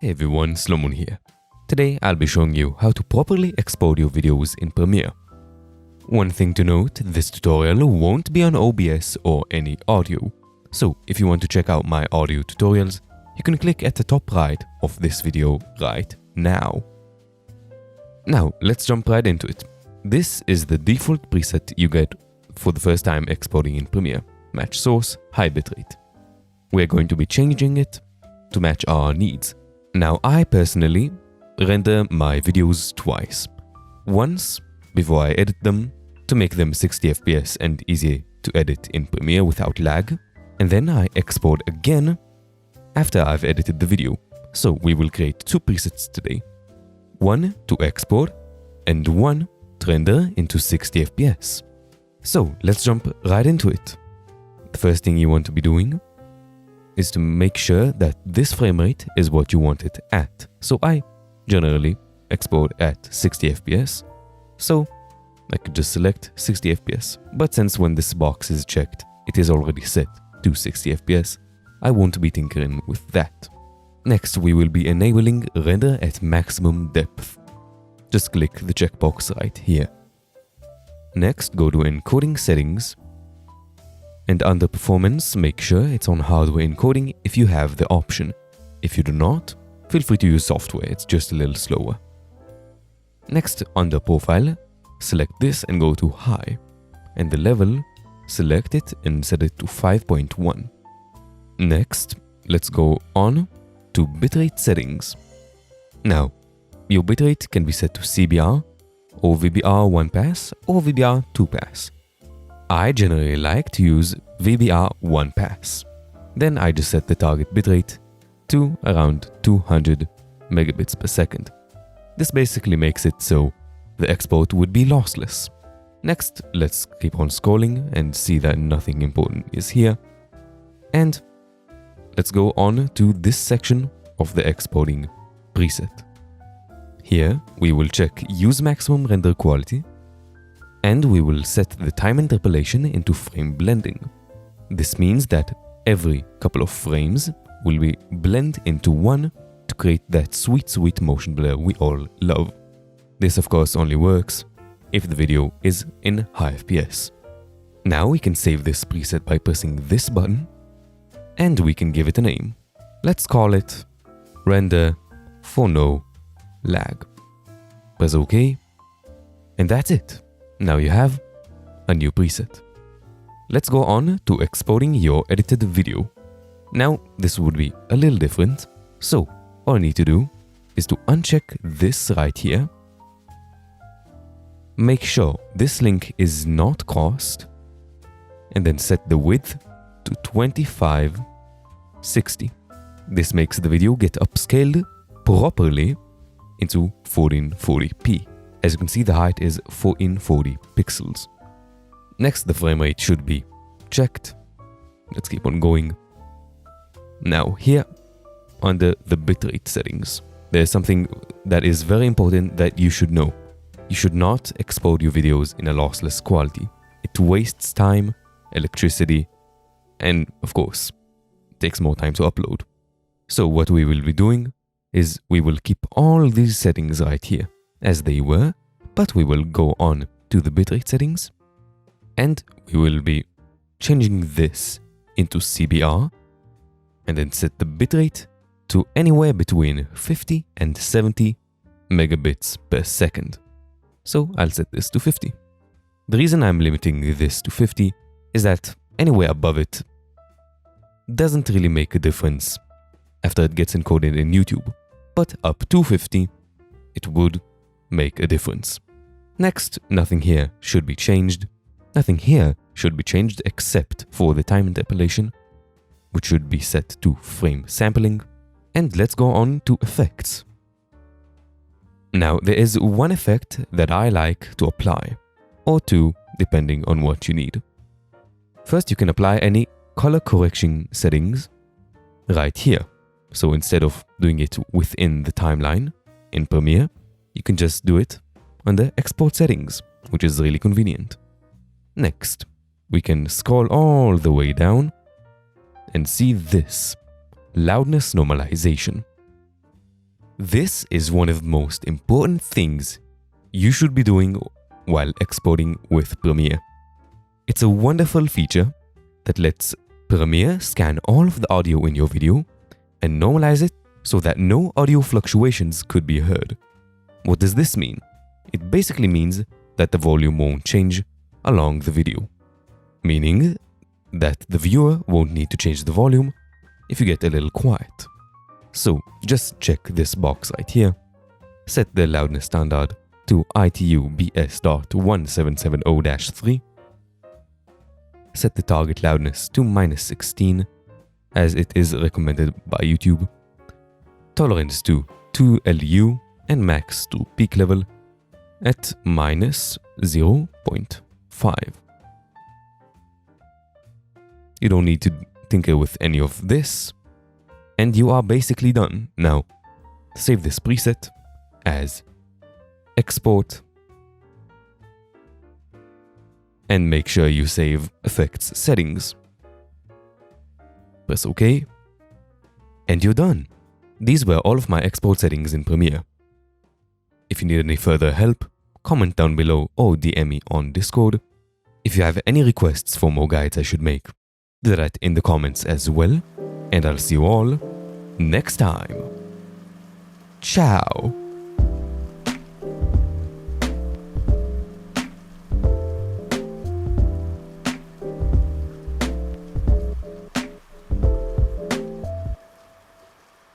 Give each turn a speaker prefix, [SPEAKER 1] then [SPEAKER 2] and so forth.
[SPEAKER 1] Hey everyone, Solomon here. Today I'll be showing you how to properly export your videos in Premiere. One thing to note, this tutorial won't be on OBS or any audio. So if you want to check out my audio tutorials, you can click at the top right of this video right now. Now let's jump right into it. This is the default preset you get for the first time exporting in Premiere. Match source, high bitrate. We're going to be changing it to match our needs. Now I personally render my videos twice. Once before I edit them to make them 60 FPS and easy to edit in Premiere without lag, and then I export again after I've edited the video. So we will create two presets today. One to export and one to render into 60 FPS. So let's jump right into it. The first thing you want to be doing is to make sure that this frame rate is what you want it at. So I generally export at 60 FPS. So I could just select 60 FPS. But since when this box is checked, it is already set to 60 FPS, I won't be tinkering with that. Next, we will be enabling render at maximum depth. Just click the checkbox right here. Next, go to encoding settings. And under performance, make sure it's on hardware encoding if you have the option. If you do not, feel free to use software, it's just a little slower. Next, under profile, select this and go to high. And the level, select it and set it to 5.1. Next, let's go on to bitrate settings. Now, your bitrate can be set to CBR, or VBR 1 pass, or VBR 2 pass. I generally like to use VBR 1 pass. Then I just set the target bitrate to around 200 megabits per second. This basically makes it so the export would be lossless. Next, let's keep on scrolling and see that nothing important is here. And let's go on to this section of the exporting preset. Here, we will check use maximum render quality, and we will set the time interpolation into frame blending. This means that every couple of frames will be blend into one to create that sweet motion blur we all love. This of course only works if the video is in high FPS. Now we can save this preset by pressing this button, and we can give it a name. Let's call it render for no lag. Press OK, and that's it. Now you have a new preset. Let's go on to exporting your edited video. Now this would be a little different, so all I need to do is to uncheck this right here. Make sure this link is not crossed, and then set the width to 2560. This makes the video get upscaled properly into 1440p. As you can see, the height is 1440 pixels. Next, the frame rate should be checked. Let's keep on going. Now here, under the bitrate settings, there's something that is very important that you should know. You should not export your videos in a lossless quality. It wastes time, electricity, and of course, it takes more time to upload. So what we will be doing is we will keep all these settings right here as they were, but we will go on to the bitrate settings, and we will be changing this into CBR, and then set the bitrate to anywhere between 50 and 70 megabits per second. So I'll set this to 50. The reason I'm limiting this to 50 is that anywhere above it doesn't really make a difference after it gets encoded in YouTube, but up to 50 it would make a difference. Next, nothing here should be changed. Nothing here should be changed except for the time interpolation, which should be set to frame sampling. And let's go on to effects. Now, there is one effect that I like to apply, or two, depending on what you need. First, you can apply any color correction settings right here. So instead of doing it within the timeline in Premiere, you can just do it under export settings, which is really convenient. Next, we can scroll all the way down and see this loudness normalization. This is one of the most important things you should be doing while exporting with Premiere. It's a wonderful feature that lets Premiere scan all of the audio in your video and normalize it so that no audio fluctuations could be heard. What does this mean? It basically means that the volume won't change along the video, meaning that the viewer won't need to change the volume if you get a little quiet. So just check this box right here, set the loudness standard to ITU BS.1770-3, set the target loudness to -16 as it is recommended by YouTube, tolerance to 2 LU and max to peak level at -0.5. You don't need to tinker with any of this, and you are basically done. Now, save this preset as export, and make sure you save effects settings. Press OK, and you're done. These were all of my export settings in Premiere. If you need any further help, comment down below or DM me on Discord. If you have any requests for more guides I should make, do that in the comments as well, and I'll see you all next time. Ciao!